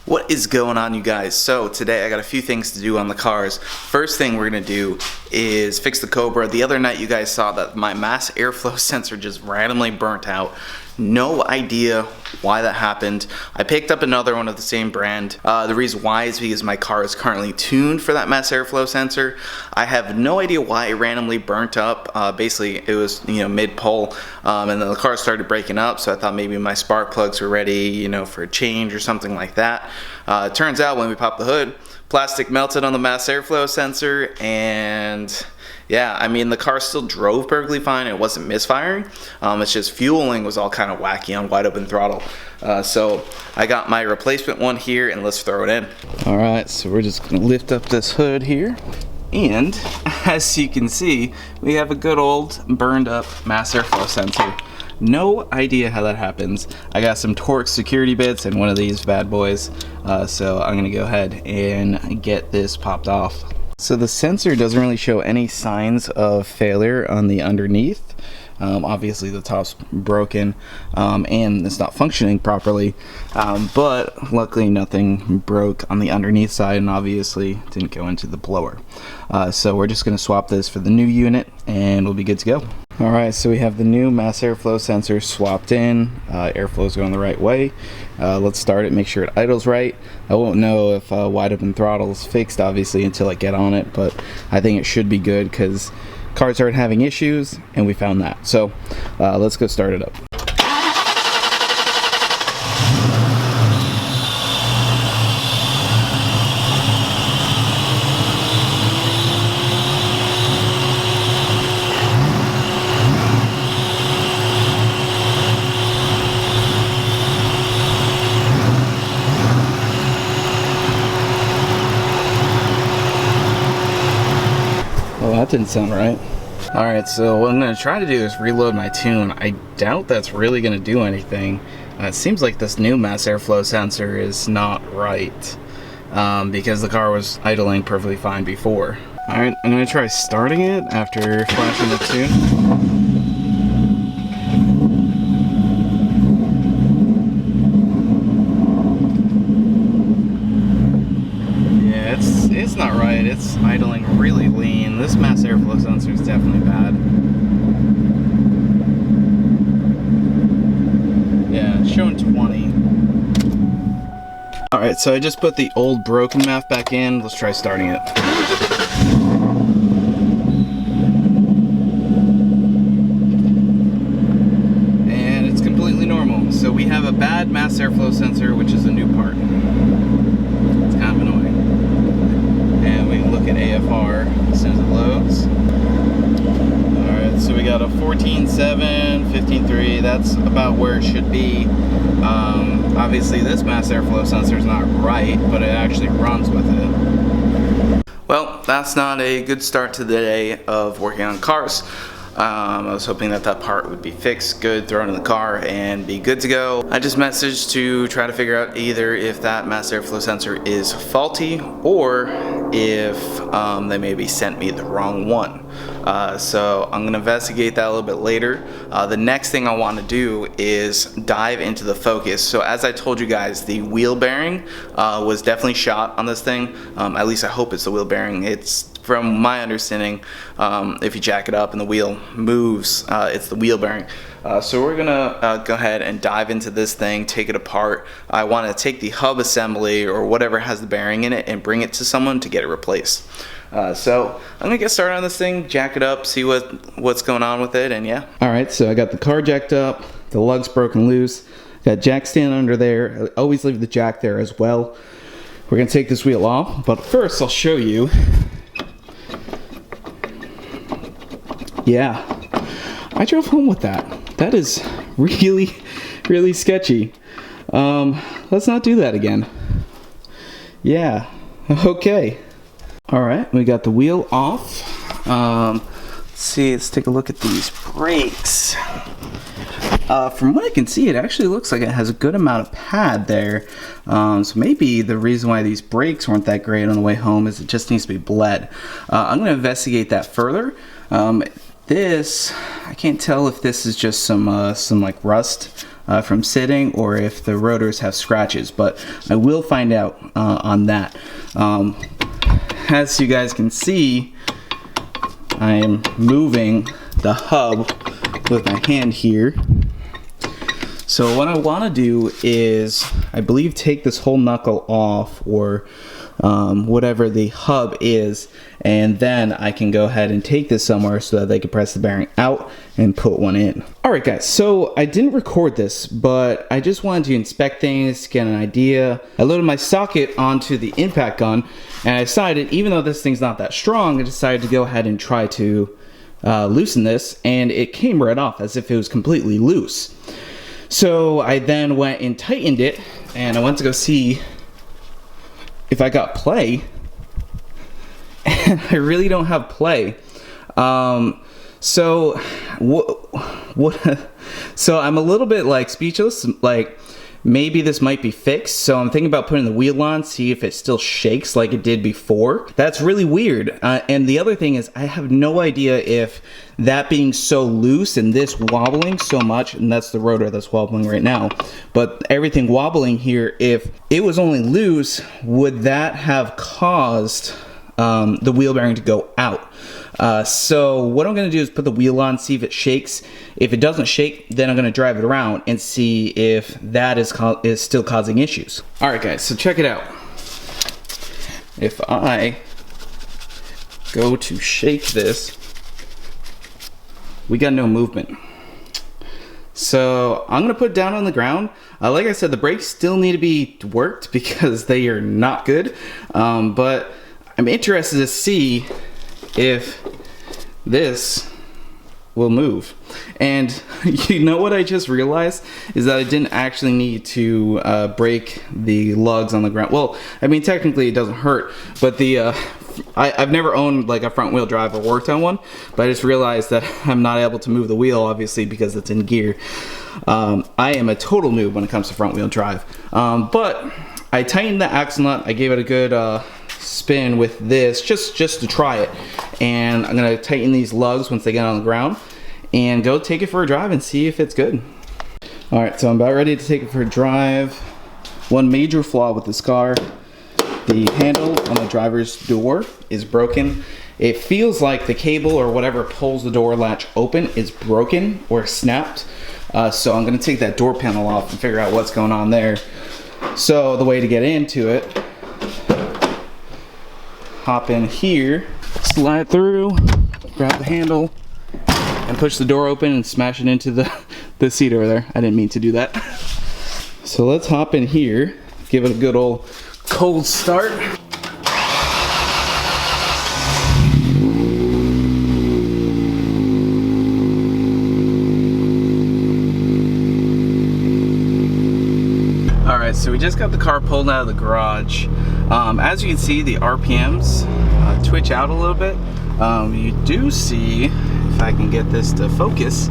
What is going on, you guys? So today I got a few things to do on the cars. First thing we're gonna do is fix the Cobra. The other night you guys saw that my mass airflow sensor just randomly burnt out. No idea why that happened. I picked up another one of the same brand. The reason why is because my car is currently tuned for that mass airflow sensor. I have no idea why it randomly burnt up. Basically it was mid-pull, and then the car started breaking up, so I thought maybe my spark plugs were ready for a change or something like that. It turns out when we popped the hood, plastic melted on the mass airflow sensor, and yeah, I mean, the car still drove perfectly fine. It wasn't misfiring. It's just fueling was all kind of wacky on wide open throttle. So I got my replacement one here, and let's throw it in. All right, so we're just gonna lift up this hood here. And as you can see, we have a good old burned up mass airflow sensor. No idea how that happens. I got some Torx security bits and one of these bad boys. So I'm gonna go ahead and get this popped off. So the sensor doesn't really show any signs of failure on the underneath. Obviously the top's broken and it's not functioning properly, but luckily nothing broke on the underneath side, and obviously didn't go into the blower. So we're just going to swap this for the new unit and we'll be good to go. Alright, so we have the new mass airflow sensor swapped in. Airflow is going the right way. Let's start it, make sure it idles right. I won't know if wide open throttle is fixed obviously until I get on it, but I think it should be good because car started having issues and we found that. So let's go start it up. Well, that didn't sound right. Alright, so what I'm going to try to do is reload my tune. I doubt that's really going to do anything. It seems like this new mass airflow sensor is not right, because the car was idling perfectly fine before. Alright, I'm going to try starting it after flashing the tune. It's not right. It's idling really lean. This mass airflow sensor is definitely bad. Yeah, it's showing 20. Alright, so I just put the old broken MAF back in. Let's try starting it. And it's completely normal. So we have a bad mass airflow sensor, which is a new part. It's kind of annoying. And we can look at AFR as soon as it loads. Alright, so we got a 14.7, 15.3, that's about where it should be. Obviously this mass airflow sensor is not right, but it actually runs with it. Well, that's not a good start to the day of working on cars. I was hoping that that part would be fixed, good, thrown in the car, and be good to go. I just messaged to try to figure out either if that mass airflow sensor is faulty or if they maybe sent me the wrong one. So I'm going to investigate that a little bit later. The next thing I want to do is dive into the focus. So as I told you guys, the wheel bearing was definitely shot on this thing. At least I hope it's the wheel bearing. It's, from my understanding, if you jack it up and the wheel moves, it's the wheel bearing. So we're gonna go ahead and dive into this thing, take it apart. I want to take the hub assembly or whatever has the bearing in it and bring it to someone to get it replaced. So I'm gonna get started on this thing, jack it up, see what's going on with it, and yeah. Alright, so I got the car jacked up, the lug's broken loose, got jack stand under there. I always leave the jack there as well. We're gonna take this wheel off, but first I'll show you. Yeah, I drove home with that. That is really, really sketchy. Let's not do that again. Yeah, okay. All right, we got the wheel off. Let's see, let's take a look at these brakes. From what I can see, it actually looks like it has a good amount of pad there. So maybe the reason why these brakes weren't that great on the way home is it just needs to be bled. I'm going to investigate that further. this, I can't tell if this is just some like rust from sitting or if the rotors have scratches, but I will find out on that. As you guys can see, I am moving the hub with my hand here. So what I want to do is, I believe, take this whole knuckle off, or whatever the hub is, and then I can go ahead and take this somewhere so that they can press the bearing out and put one in. Alright guys, so I didn't record this, but I just wanted to inspect things, get an idea. I loaded my socket onto the impact gun, and I decided, even though this thing's not that strong, I decided to go ahead and try to loosen this, and it came right off as if it was completely loose. So I then went and tightened it, and I went to go see if I got play, and I really don't have play. So I'm a little bit like speechless, like maybe this might be fixed. So I'm thinking about putting the wheel on, see if it still shakes like it did before. That's really weird. And the other thing is, I have no idea if that being so loose and this wobbling so much, and that's the rotor that's wobbling right now, but everything wobbling here, if it was only loose, would that have caused the wheel bearing to go out? So what I'm going to do is put the wheel on, see if it shakes. If it doesn't shake, then I'm going to drive it around and see if that is still causing issues. Alright guys, so check it out. If I go to shake this, we got no movement. So I'm going to put it down on the ground. Like I said, the brakes still need to be worked because they are not good. But I'm interested to see if this will move. And you know what I just realized is that I didn't actually need to break the lugs on the ground. Well, I mean, technically it doesn't hurt, but the I've never owned like a front wheel drive or worked on one, but I just realized that I'm not able to move the wheel, obviously, because it's in gear. I am a total noob when it comes to front wheel drive. But I tightened the axle nut. I gave it a good spin with this just to try it, and I'm gonna tighten these lugs once they get on the ground and go take it for a drive and see if it's good. All right, so I'm about ready to take it for a drive. One major flaw with this car: the handle on the driver's door is broken. It feels like the cable or whatever pulls the door latch open is broken or snapped. So I'm gonna take that door panel off and figure out what's going on there. So the way to get into it, hop in here, slide through, grab the handle, and push the door open and smash it into the seat over there. I didn't mean to do that. So let's hop in here, give it a good old cold start. Alright, so we just got the car pulled out of the garage. As you can see, the RPMs twitch out a little bit. You do see, if I can get this to focus,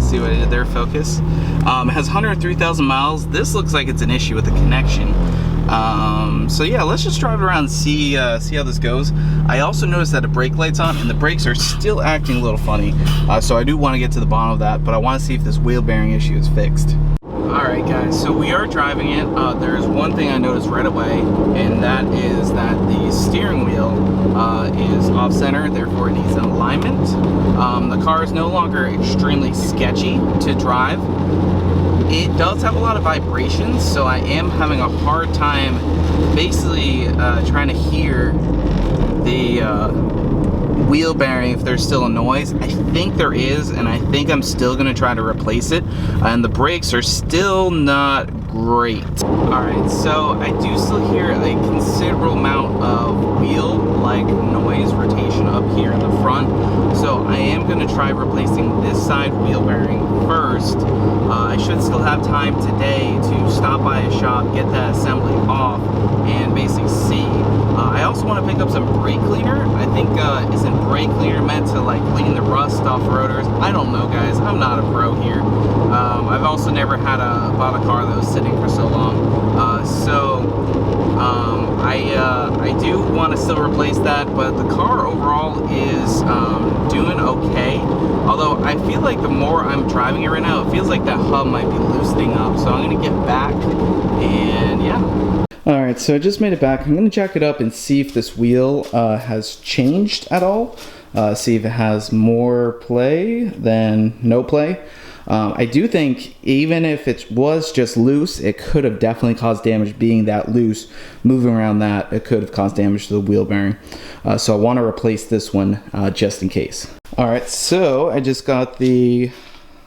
see what I did there, focus. It has 103,000 miles. This looks like it's an issue with the connection. So yeah, let's just drive it around and see how this goes. I also noticed that the brake light's on and the brakes are still acting a little funny. So I do want to get to the bottom of that, but I want to see if this wheel bearing issue is fixed. Alright guys, so we are driving it. There's one thing I noticed right away, and that is that the steering wheel is off center, therefore it needs an alignment. The car is no longer extremely sketchy to drive. It does have a lot of vibrations, so I am having a hard time basically trying to hear the wheel bearing if there's still a noise. I think there is, and I think I'm still gonna try to replace it, and the brakes are still not great. Alright, so I do still hear a considerable amount of wheel-like noise rotation up here in the front, so I am gonna try replacing this side wheel bearing first. I should still have time today to stop by a shop, get that assembly off, and basically see. I also want to pick up some brake cleaner. I think, isn't brake cleaner meant to like clean the rust off rotors? I don't know, guys. I'm not a pro here. I've also never bought a car that was sitting for so long. I I do want to still replace that, but the car overall is doing okay. Although I feel like the more I'm driving it right now, it feels like that hub might be loosening up. So I'm going to get back and yeah. Alright, so I just made it back. I'm going to jack it up and see if this wheel has changed at all. See if it has more play than no play. I do think even if it was just loose, it could have definitely caused damage. Being that loose, moving around that, it could have caused damage to the wheel bearing. So I want to replace this one just in case. Alright, so I just got the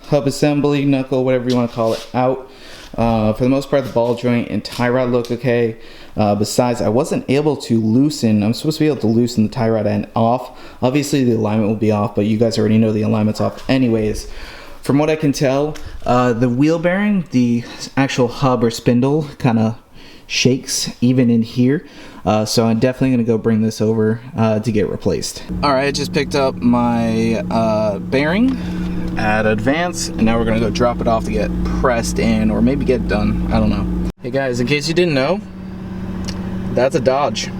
hub assembly, knuckle, whatever you want to call it, out. For the most part, the ball joint and tie rod look okay. Besides, I wasn't able to loosen. I'm supposed to be able to loosen the tie rod end off. Obviously, the alignment will be off, but you guys already know the alignment's off anyways. From what I can tell, the wheel bearing, the actual hub or spindle, kind of shakes even in here. So I'm definitely going to go bring this over to get replaced. Alright, I just picked up my bearing at Advance, and now we're going to go drop it off to get pressed in, or maybe get done. I don't know. Hey guys, in case you didn't know, that's a Dodge.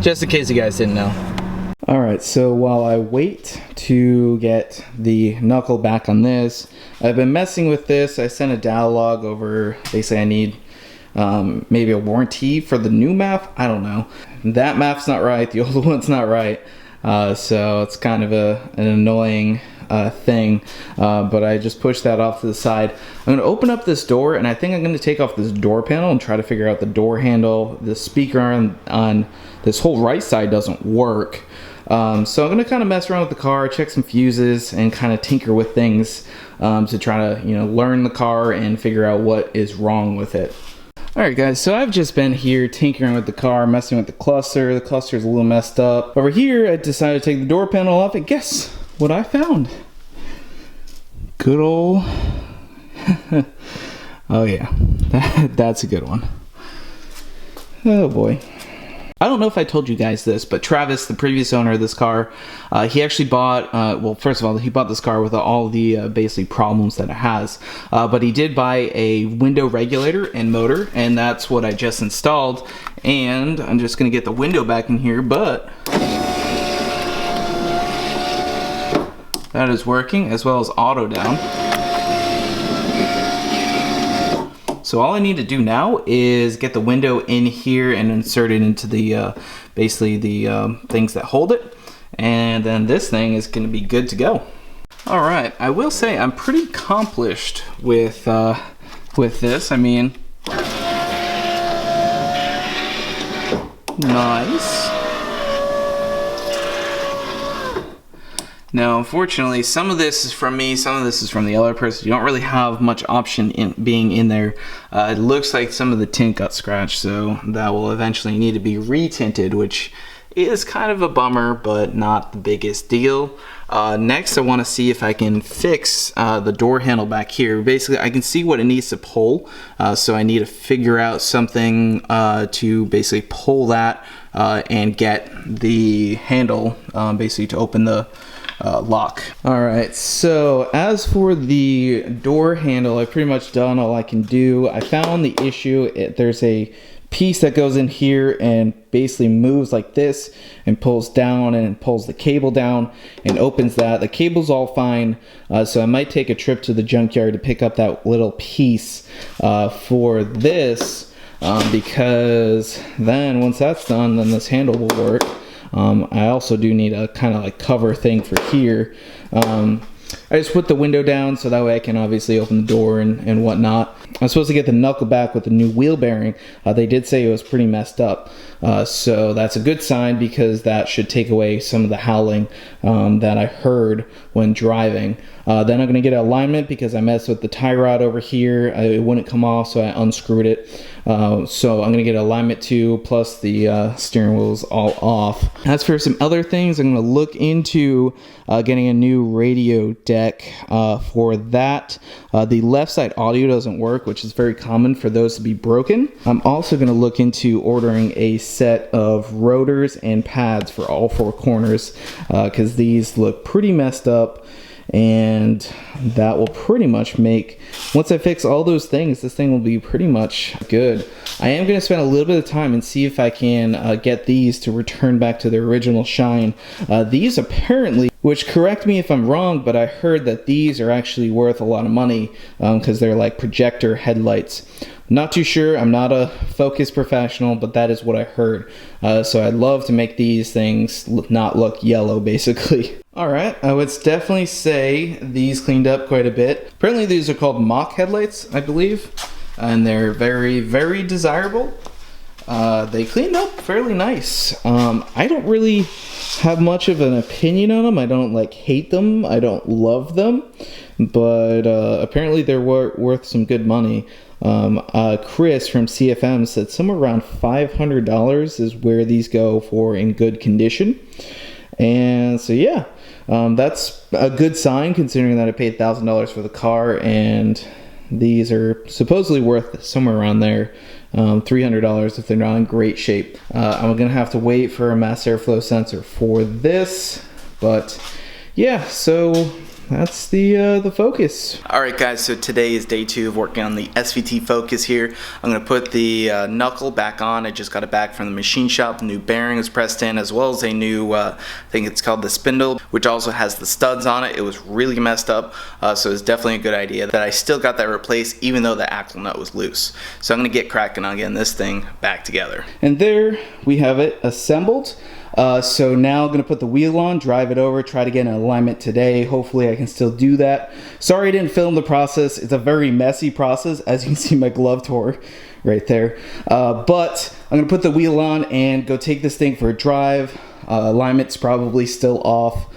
Just in case you guys didn't know. Alright, so while I wait to get the knuckle back on this, I've been messing with this. I sent a dialogue over. They say I need maybe a warranty for the new map. I don't know. That map's not right. The old one's not right. So it's kind of an annoying thing. But I just pushed that off to the side. I'm going to open up this door, and I think I'm going to take off this door panel and try to figure out the door handle. The speaker on this whole right side doesn't work. So I'm going to kind of mess around with the car, check some fuses, and kind of tinker with things to try to, learn the car and figure out what is wrong with it. Alright guys, so I've just been here tinkering with the car, messing with the cluster. The cluster's a little messed up. Over here, I decided to take the door panel off, and guess what I found? Good old... oh yeah, that's a good one. Oh boy. I don't know if I told you guys this, but Travis, the previous owner of this car, he actually bought, well, first of all, he bought this car with all the basic problems that it has. But he did buy a window regulator and motor, and that's what I just installed. And I'm just going to get the window back in here, but that is working, as well as auto down. So all I need to do now is get the window in here and insert it into the basically the things that hold it, and then this thing is going to be good to go. All right, I will say I'm pretty accomplished with this. I mean, nice. Now, unfortunately, some of this is from me, some of this is from the other person. You don't really have much option in being in there. It looks like some of the tint got scratched, so that will eventually need to be retinted, which is kind of a bummer, but not the biggest deal. Next, I want to see if I can fix the door handle back here. Basically, I can see what it needs to pull, so I need to figure out something to basically pull that and get the handle basically to open the lock. Alright, so as for the door handle, I've pretty much done all I can do. I found the issue. There's a piece that goes in here and basically moves like this and pulls down and pulls the cable down and opens that. The cable's all fine, so I might take a trip to the junkyard to pick up that little piece for this, because then once that's done, then this handle will work. I also do need a kind of like cover thing for here. I just put the window down so that way I can obviously open the door and whatnot. I'm supposed to get the knuckle back with the new wheel bearing. They did say it was pretty messed up. So that's a good sign, because that should take away some of the howling that I heard when driving. Then I'm going to get an alignment because I messed with the tie rod over here. It wouldn't come off, so I unscrewed it. So I'm going to get an alignment too, plus the steering wheel is all off. As for some other things, I'm going to look into getting a new radio deck for that. The left side audio doesn't work, which is very common for those to be broken. I'm also going to look into ordering a set of rotors and pads for all four corners, because these look pretty messed up. and that will pretty much make, once I fix all those things, this thing will be pretty much good. I am going to spend a little bit of time and see if I can get these to return back to their original shine. These apparently, which correct me if I'm wrong, but I heard that these are actually worth a lot of money because they're like projector headlights. Not too sure, I'm not a focus professional, but that is what I heard. So I'd love to make these things not look yellow, basically. Alright, I would definitely say these cleaned up quite a bit. Apparently these are called mock headlights, I believe, and they're very, very desirable. They cleaned up fairly nice. I don't really have much of an opinion on them. I don't like hate them, I don't love them, but apparently they're worth some good money. Chris from CFM said somewhere around $500 is where these go for in good condition. And so yeah, that's a good sign considering that I paid $1,000 for the car, and these are supposedly worth somewhere around there, $300 if they're not in great shape. I'm gonna have to wait for a mass airflow sensor for this, but yeah, so that's the Focus. Alright guys, so today is day 2 of working on the SVT Focus here. I'm going to put the knuckle back on. I just got it back from the machine shop. The new bearing was pressed in, as well as a new, I think it's called the spindle, which also has the studs on it. It was really messed up, so it's definitely a good idea that I still got that replaced even though the axle nut was loose. So I'm going to get cracking on getting this thing back together. And there we have it assembled. So now I'm going to put the wheel on, drive it over, try to get an alignment today. Hopefully I can still do that. Sorry I didn't film the process. It's a very messy process. As you can see, my glove tore right there. But I'm going to put the wheel on and go take this thing for a drive. Alignment's probably still off.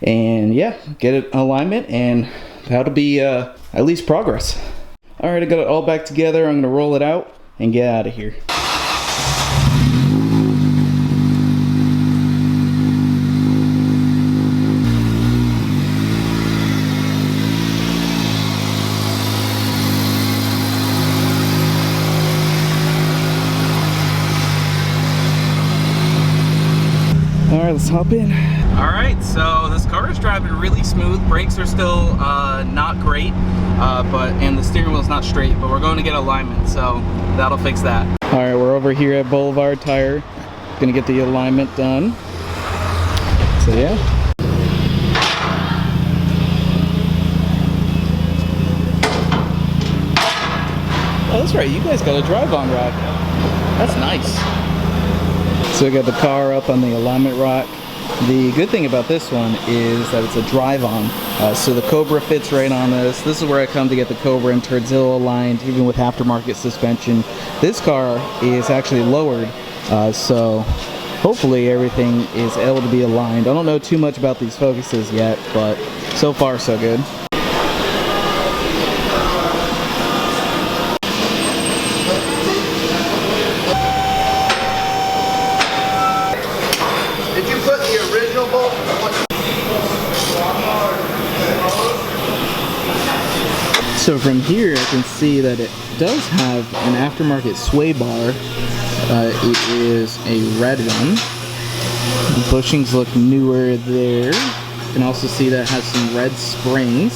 And yeah, get an alignment, and that'll be at least progress. Alright, I got it all back together. I'm going to roll it out and get out of here. Alright, let's hop in. Alright, so this car is driving really smooth. Brakes are still not great, and the steering wheel is not straight, but we're going to get alignment, so that'll fix that. Alright, we're over here at Boulevard Tire. Gonna get the alignment done. So yeah. Oh, that's right, you guys got a drive-on rack. That's nice. So I got the car up on the alignment rack. The good thing about this one is that it's a drive-on, so the Cobra fits right on this. This is where I come to get the Cobra and Terdzilla aligned, even with aftermarket suspension. This car is actually lowered, so hopefully everything is able to be aligned. I don't know too much about these Focuses yet, but so far so good. So from here I can see that it does have an aftermarket sway bar. It is a red one. The bushings look newer there. You can also see that it has some red springs.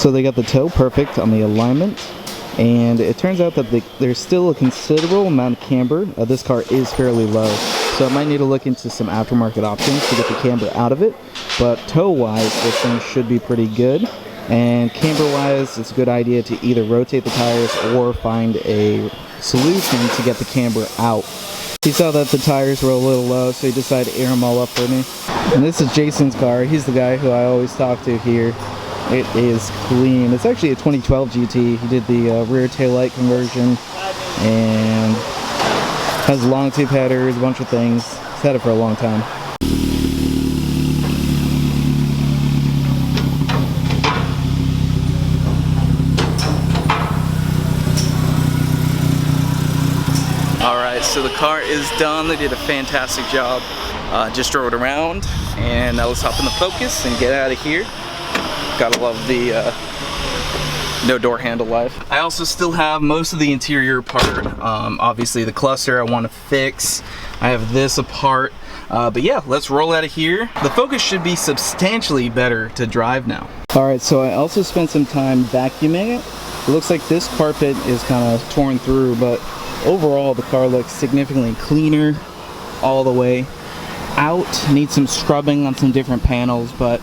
So they got the toe perfect on the alignment. And it turns out that there's still a considerable amount of camber. This car is fairly low, so I might need to look into some aftermarket options to get the camber out of it. But toe-wise, this thing should be pretty good. And camber-wise, it's a good idea to either rotate the tires or find a solution to get the camber out. He saw that the tires were a little low, so he decided to air them all up for me. And this is Jason's car. He's the guy who I always talk to here. It is clean. It's actually a 2012 GT. He did the rear taillight conversion and has long tube headers, a bunch of things. He's had it for a long time. Alright, so the car is done. They did a fantastic job. Just drove it around, and now let's hop in the Focus and get out of here. Gotta love the No door handle life. I also still have most of the interior part. Obviously the cluster I want to fix. I have this apart. But yeah, let's roll out of here. The Focus should be substantially better to drive now. Alright, so I also spent some time vacuuming it. It looks like this carpet is kind of torn through, but overall the car looks significantly cleaner all the way out. Needs some scrubbing on some different panels, but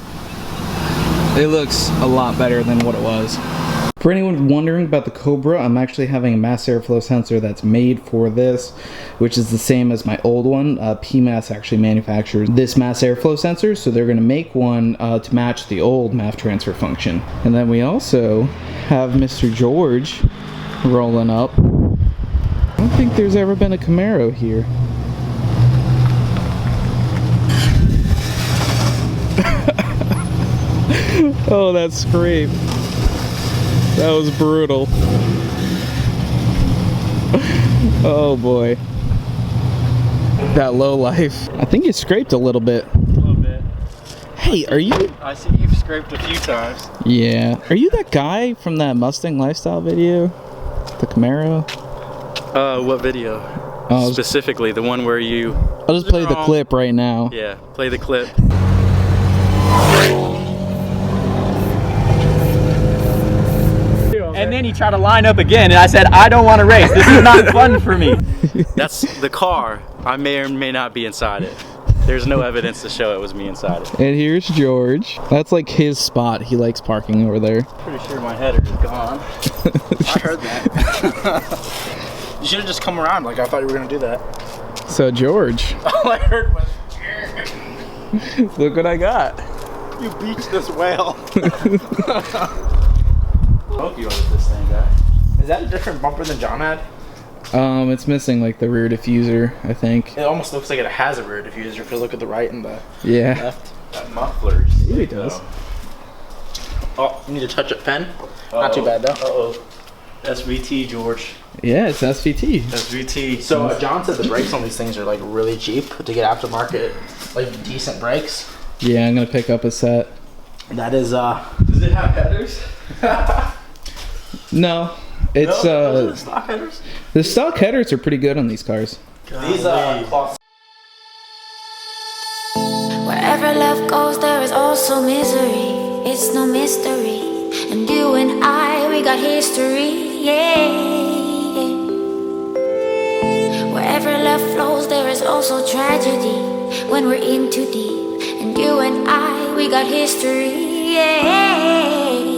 it looks a lot better than what it was. For anyone wondering about the Cobra, I'm actually having a mass airflow sensor that's made for this, which is the same as my old one. PMAS actually manufactures this mass airflow sensor, so they're going to make one to match the old MAF transfer function. And then we also have Mr. George rolling up. I don't think there's ever been a Camaro here. Oh, that scrape. That was brutal. Oh boy. That low life. I think you scraped a little bit. A little bit. Hey, are you? I see you've scraped a few times. Yeah. Are you that guy from that Mustang lifestyle video? The Camaro? What video? Specifically, the one where you... I'll just play the clip right now. Yeah, play the clip. And then he tried to line up again, and I said, I don't want to race. This is not fun for me. That's the car. I may or may not be inside it. There's no evidence to show it was me inside it. And here's George. That's like his spot. He likes parking over there. Pretty sure my header is gone. I heard that. You should have just come around like I thought you were going to do that. So George. All I heard was... Look what I got. You beached this whale. Hope you ordered this thing, guy. Is that a different bumper than John had? It's missing like the rear diffuser, I think. It almost looks like it has a rear diffuser if you look at the right and the left. That muffler's Yeah, it does. Oh, you need to touch it, pen? Not too bad though. Uh-oh. SVT, George. Yeah, it's SVT. SVT. So John said the brakes on these things are like really cheap to get aftermarket, like decent brakes. Yeah, I'm gonna pick up a set. That is Does it have headers? No, it's those are the stock headers. the stock headers are pretty good on these cars. These cloth. Wherever love goes, there is also misery. It's no mystery. And you and I, we got history, yeah. Wherever love flows, there is also tragedy. When we're in too deep. And you and I, we got history, yeah.